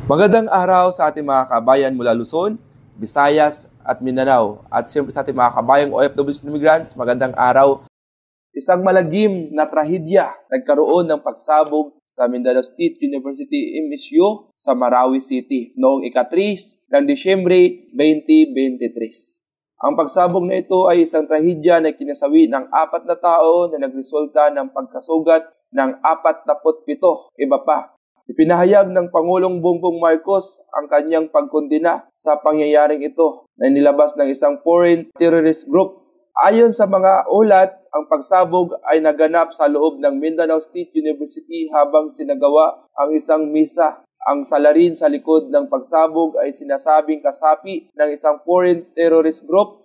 Magandang araw sa ating mga kabayan mula Luzon, Visayas at Mindanao. At siyempre sa ating mga kabayang OFWs and immigrants, magandang araw. Isang malagim na trahedya nagkaroon ng pagsabog sa Mindanao State University MSU sa Marawi City noong ika-3 ng Disyembre 2023. Ang pagsabog na ito ay isang trahedya na kinasawi ng 4 na tao na nagresulta ng pagkasugat ng 47 iba pa. Ipinahayag ng Pangulong Bongbong Marcos ang kanyang pagkondena sa pangyayaring ito na nilabas ng isang foreign terrorist group. Ayon sa mga ulat, ang pagsabog ay naganap sa loob ng Mindanao State University habang sinagawa ang isang misa. Ang salarin sa likod ng pagsabog ay sinasabing kasapi ng isang foreign terrorist group.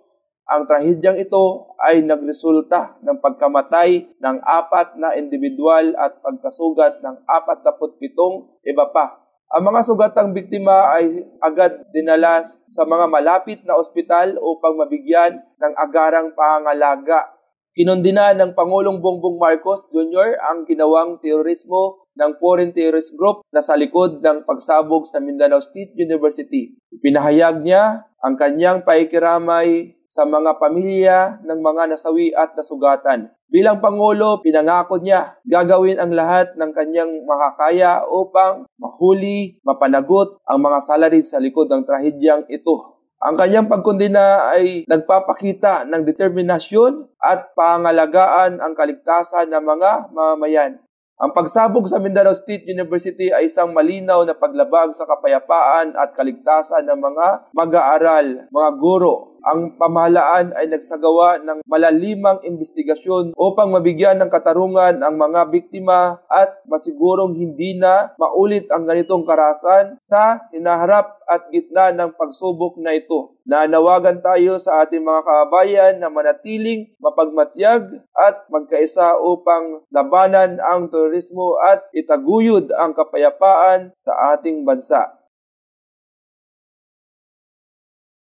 Ang trahedyang ito ay nagresulta ng pagkamatay ng 4 na individual at pagkasugat ng 47 iba pa. Ang mga sugatang biktima ay agad dinala sa mga malapit na ospital upang mabigyan ng agarang pangangalaga. Kinondena ng Pangulong Bongbong Marcos Jr. ang ginawang terorismo ng foreign terrorist group na sa likod ng pagsabog sa Mindanao State University. Ipinahayag niya ang kanyang paikiramay sa mga pamilya ng mga nasawi at nasugatan. Bilang Pangulo, pinangako niya gagawin ang lahat ng kanyang makakaya upang mahuli, mapanagot ang mga salarin sa likod ng trahedyang ito. Ang kanyang pagkondena ay nagpapakita ng determinasyon at pangalagaan ang kaligtasan ng mga mamamayan. Ang pagsabog sa Mindanao State University ay isang malinaw na paglabag sa kapayapaan at kaligtasan ng mga mag-aaral, mga guro. Ang pamahalaan ay nagsagawa ng malalimang investigasyon upang mabigyan ng katarungan ang mga biktima at masigurong hindi na maulit ang ganitong karahasan sa hinaharap at gitna ng pagsubok na ito. Nanawagan tayo sa ating mga kababayan na manatiling mapagmatyag at magkaisa upang labanan ang terorismo at itaguyod ang kapayapaan sa ating bansa.